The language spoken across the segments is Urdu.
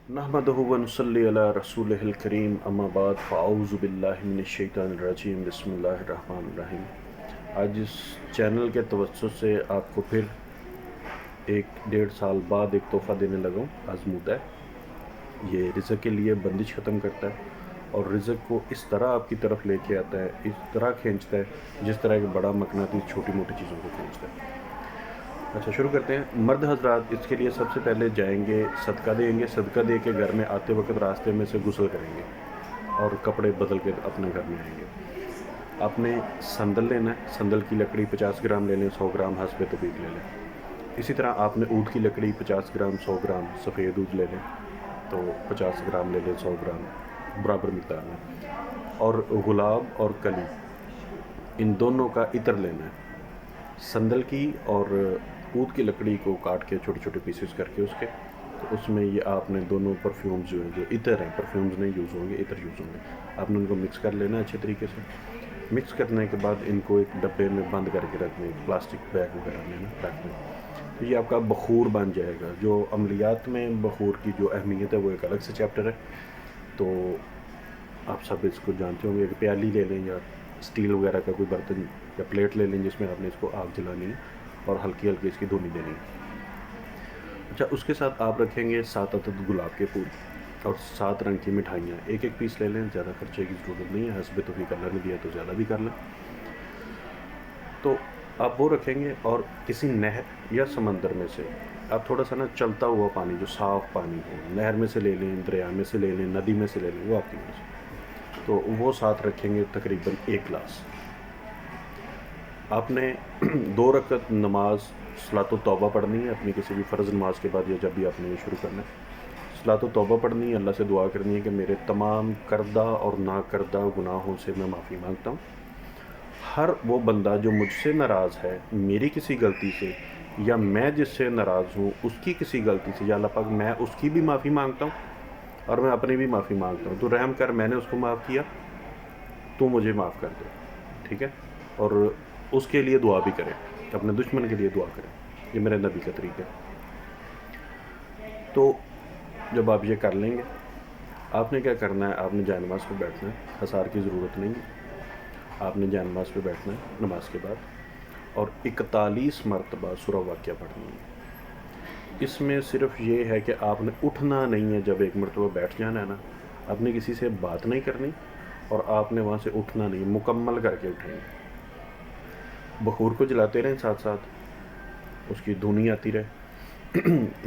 نحمدہ و نصلی علی رسولہ الکریم اما بعد فاعوذ باللہ من الشیطان الرجیم بسم اللہ الرحمن الرحیم۔ آج اس چینل کے توسط سے آپ کو پھر 1.5 سال بعد ایک تحفہ دینے لگا ہوں، آزمودہ ہے۔ یہ رزق کے لیے بندش ختم کرتا ہے اور رزق کو اس طرح آپ کی طرف لے کے آتا ہے، اس طرح کھینچتا ہے جس طرح ایک بڑا مقناطیس چھوٹی موٹی چیزوں کو کھینچتا ہے۔ اچھا، شروع کرتے ہیں۔ مرد حضرات اس کے لیے سب سے پہلے جائیں گے، صدقہ دیں گے، صدقہ دے کے گھر میں آتے وقت راستے میں سے غسل کریں گے اور کپڑے بدل کے اپنے گھر میں آئیں گے۔ آپ نے سندل لینا ہے، سندل کی لکڑی 50 گرام لے لیں، 100 گرام حسب طبیعت لے لیں۔ اسی طرح آپ نے عود کی لکڑی 50 گرام، 100 گرام سفید عود لے لیں، تو 50 گرام لے لیں، 100 گرام برابر مقدار میں۔ اور گلاب اور کلی ان دونوں کا عطر لینا ہے۔ سندل کی اور عود کی لکڑی کو کاٹ کے چھوٹے چھوٹے پیسز کر کے تو اس میں یہ آپ نے دونوں پرفیومز جو ہیں، جو عطر ہیں، پرفیومز نہیں یوز ہوں گے، عطر یوز ہوں گے، آپ نے ان کو مکس کر لینا ہے اچھے طریقے سے۔ مکس کرنے کے بعد ان کو ایک ڈبے میں بند کر کے رکھ دیں، پلاسٹک بیگ وغیرہ میں رکھ دیں، تو یہ آپ کا بخور بن جائے گا۔ جو عملیات میں بخور کی جو اہمیت ہے وہ ایک الگ سے چیپٹر ہے، تو آپ سب اس کو جانتے ہوں گے۔ ایک پیالی لے لیں یا اسٹیل وغیرہ کا کوئی برتن یا پلیٹ لے لیں جس میں آپ نے اس کو آگ جلانی ہے اور ہلکی ہلکی اس کی دھونی دینی ہے۔ اچھا، اس کے ساتھ آپ رکھیں گے 7 عدد گلاب کے پھول اور 7 رنگ کی مٹھائیاں، ایک ایک پیس لے لیں، زیادہ خرچے کی ضرورت نہیں ہے، حسب توفیق اللہ نے دیا تو زیادہ بھی کر لیں۔ تو آپ وہ رکھیں گے اور کسی نہر یا سمندر میں سے آپ تھوڑا سا چلتا ہوا پانی، جو صاف پانی ہو، نہر میں سے لے لیں، دریا میں سے لے لیں، ندی میں سے لے لیں، وہ آپ کی مرضی، تو وہ ساتھ رکھیں گے تقریباً 1 گلاس۔ آپ نے 2 رکعت نماز صلاۃ التوبہ پڑھنی ہے اپنی کسی بھی فرض نماز کے بعد، یا جب بھی آپ نے یہ شروع کرنا ہے صلاۃ التوبہ پڑھنی ہے، اللہ سے دعا کرنی ہے کہ میرے تمام کردہ اور نا کردہ گناہوں سے میں معافی مانگتا ہوں۔ ہر وہ بندہ جو مجھ سے ناراض ہے میری کسی غلطی سے، یا میں جس سے ناراض ہوں اس کی کسی غلطی سے، یا اللہ پاک میں اس کی بھی معافی مانگتا ہوں اور میں اپنی بھی معافی مانگتا ہوں، تو رحم کر، میں نے اس کو معاف کیا، تو مجھے معاف کر دے، ٹھیک ہے؟ اور اس کے لیے دعا بھی کریں، اپنے دشمن کے لیے دعا کریں، یہ میرے نبی کا طریقہ ہے۔ تو جب آپ یہ کر لیں گے، آپ نے کیا کرنا ہے، آپ نے جائے نماز پہ بیٹھنا ہے، حصار کی ضرورت نہیں ہے، آپ نے جائے نماز پہ بیٹھنا ہے نماز کے بعد، اور 41 مرتبہ سورہ واقعہ پڑھنی ہے۔ اس میں صرف یہ ہے کہ آپ نے اٹھنا نہیں ہے، جب 1 مرتبہ بیٹھ جانا ہے نا، آپ نے کسی سے بات نہیں کرنی اور آپ نے وہاں سے اٹھنا نہیں، مکمل کر کے اٹھیں گے۔ بخور کو جلاتے رہیں، ساتھ ساتھ اس کی دھونی آتی رہے۔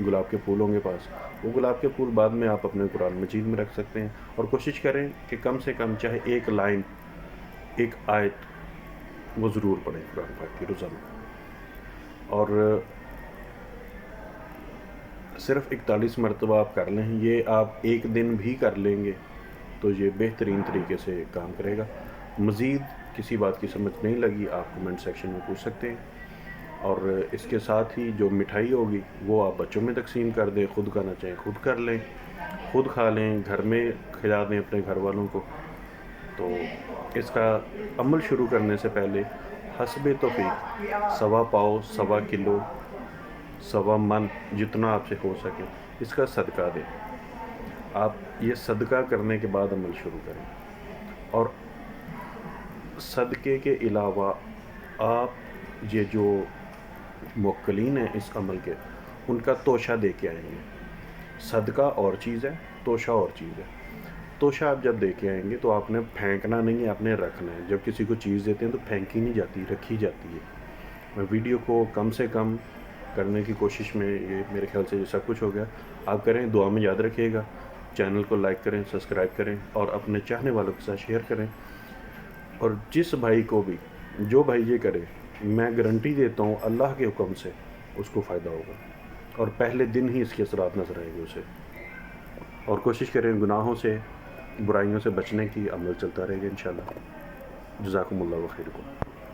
گلاب کے پھول ہوں گے پاس، وہ گلاب کے پھول بعد میں آپ اپنے قرآن مجید میں رکھ سکتے ہیں، اور کوشش کریں کہ کم سے کم چاہے 1 لائن، 1 آیت وہ ضرور پڑھیں قرآن پاک کی روزانہ۔ اور صرف 41 مرتبہ آپ کر لیں، یہ آپ 1 دن بھی کر لیں گے تو یہ بہترین طریقے سے کام کرے گا۔ مزید کسی بات کی سمجھ نہیں لگی آپ کمنٹ سیکشن میں پوچھ سکتے ہیں، اور اس کے ساتھ ہی جو مٹھائی ہوگی وہ آپ بچوں میں تقسیم کر دیں، خود کھانا چاہیں خود کر لیں، خود کھا لیں، گھر میں کھلا دیں اپنے گھر والوں کو۔ تو اس کا عمل شروع کرنے سے پہلے حسب توفیق 1.25 پاؤ، 1.25 کلو، 1.25 من، جتنا آپ سے ہو سکے اس کا صدقہ دیں۔ آپ یہ صدقہ کرنے کے بعد عمل شروع کریں، اور صدقے کے علاوہ آپ یہ جو موکلین ہیں اس عمل کے، ان کا توشہ دے کے آئیں گے۔ صدقہ اور چیز ہے، توشہ اور چیز ہے۔ توشہ آپ جب دے کے آئیں گے تو آپ نے پھینکنا نہیں ہے، آپ نے رکھنا ہے۔ جب کسی کو چیز دیتے ہیں تو پھینکی نہیں جاتی، رکھی جاتی ہے۔ میں ویڈیو کو کم سے کم کرنے کی کوشش میں، یہ میرے خیال سے یہ سب کچھ ہو گیا۔ آپ کریں، دعا میں یاد رکھیے گا، چینل کو لائک کریں، سبسکرائب کریں اور اپنے چاہنے والوں کے ساتھ شیئر کریں۔ اور جس بھائی کو بھی، جو بھائی یہ کرے، میں گارنٹی دیتا ہوں اللہ کے حکم سے اس کو فائدہ ہوگا، اور پہلے دن ہی اس کے اثرات نظر آئیں گے اسے۔ اور کوشش کریں گناہوں سے، برائیوں سے بچنے کی، عمل چلتا رہے گا انشاءاللہ۔ جزاکم اللہ خیر۔